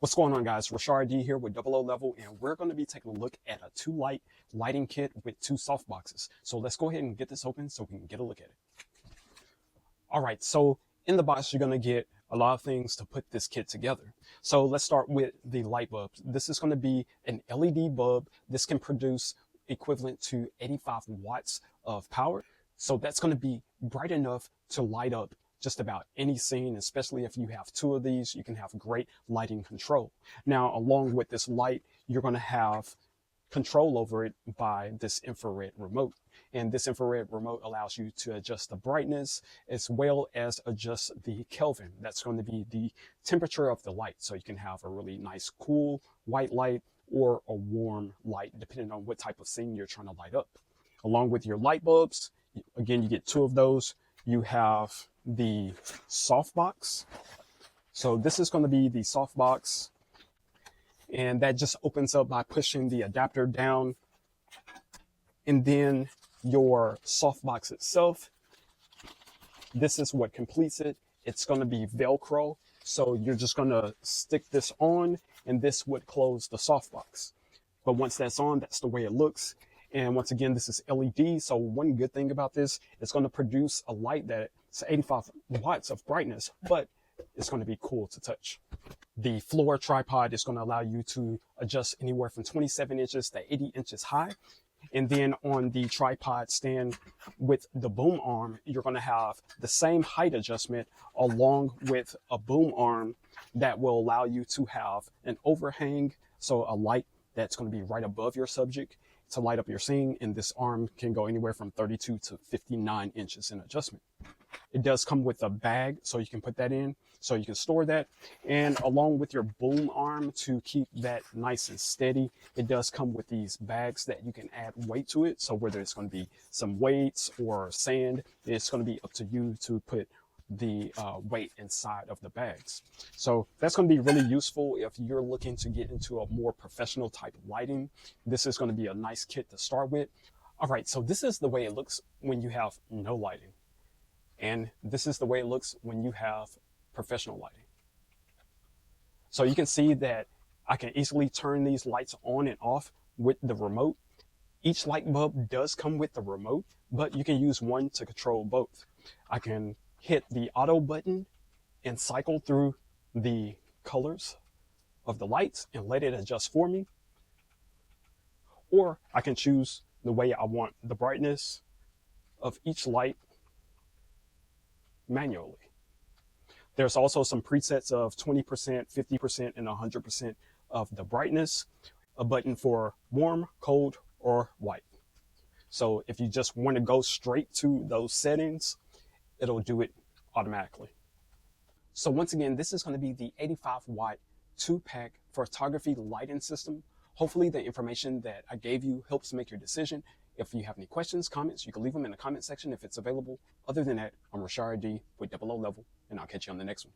What's going on, guys? Rashard D here with Double O Level, and we're going to be taking a look at a two-light lighting kit with two soft boxes. So let's go ahead and get this open so we can get a look at it. All right, so in the box, you're going to get a lot of things to put this kit together. So let's start with the light bulbs. This is going to be an LED bulb. This can produce equivalent to 85 watts of power. So that's going to be bright enough to light up just about any scene, especially if you have two of these, you can have great lighting control. Now, along with this light, you're going to have control over it by this infrared remote. And this infrared remote allows you to adjust the brightness as well as adjust the Kelvin. That's going to be the temperature of the light. So you can have a really nice, cool white light or a warm light, depending on what type of scene you're trying to light up. Along with your light bulbs, again, you get two of those. You have the softbox. So this is going to be the softbox, and that just opens up by pushing the adapter down. And then your softbox itself, this is what completes it. It's going to be Velcro. So you're just going to stick this on, and this would close the softbox. But once that's on, that's the way it looks. And once again, this is LED. So one good thing about this, it's going to produce a light that's 85 watts of brightness, but it's going to be cool to touch. The floor tripod is going to allow you to adjust anywhere from 27 inches to 80 inches high. And then on the tripod stand with the boom arm, you're going to have the same height adjustment along with a boom arm that will allow you to have an overhang. So a light that's going to be right above your subject to light up your scene, and this arm can go anywhere from 32 to 59 inches in adjustment. It does come with a bag, so you can put that in, so you can store that. And along with your boom arm to keep that nice and steady, it does come with these bags that you can add weight to it. So whether it's going to be some weights or sand, it's going to be up to you to put the weight inside of the bags. So that's going to be really useful if you're looking to get into a more professional type of lighting. This is going to be a nice kit to start with. All right, so this is the way it looks when you have no lighting. And this is the way it looks when you have professional lighting. So you can see that I can easily turn these lights on and off with the remote. Each light bulb does come with the remote, but you can use one to control both. I can hit the auto button and cycle through the colors of the lights and let it adjust for me. Or I can choose the way I want the brightness of each light manually. There's also some presets of 20%, 50%, and 100% of the brightness, a button for warm, cold, or white. So if you just want to go straight to those settings, it'll do it automatically. So once again, this is going to be the 85 watt 2-pack photography lighting system. Hopefully the information that I gave you helps make your decision. If you have any questions, comments, you can leave them in the comment section if it's available. Other than that, I'm Rashard D with Double O Level, and I'll catch you on the next one.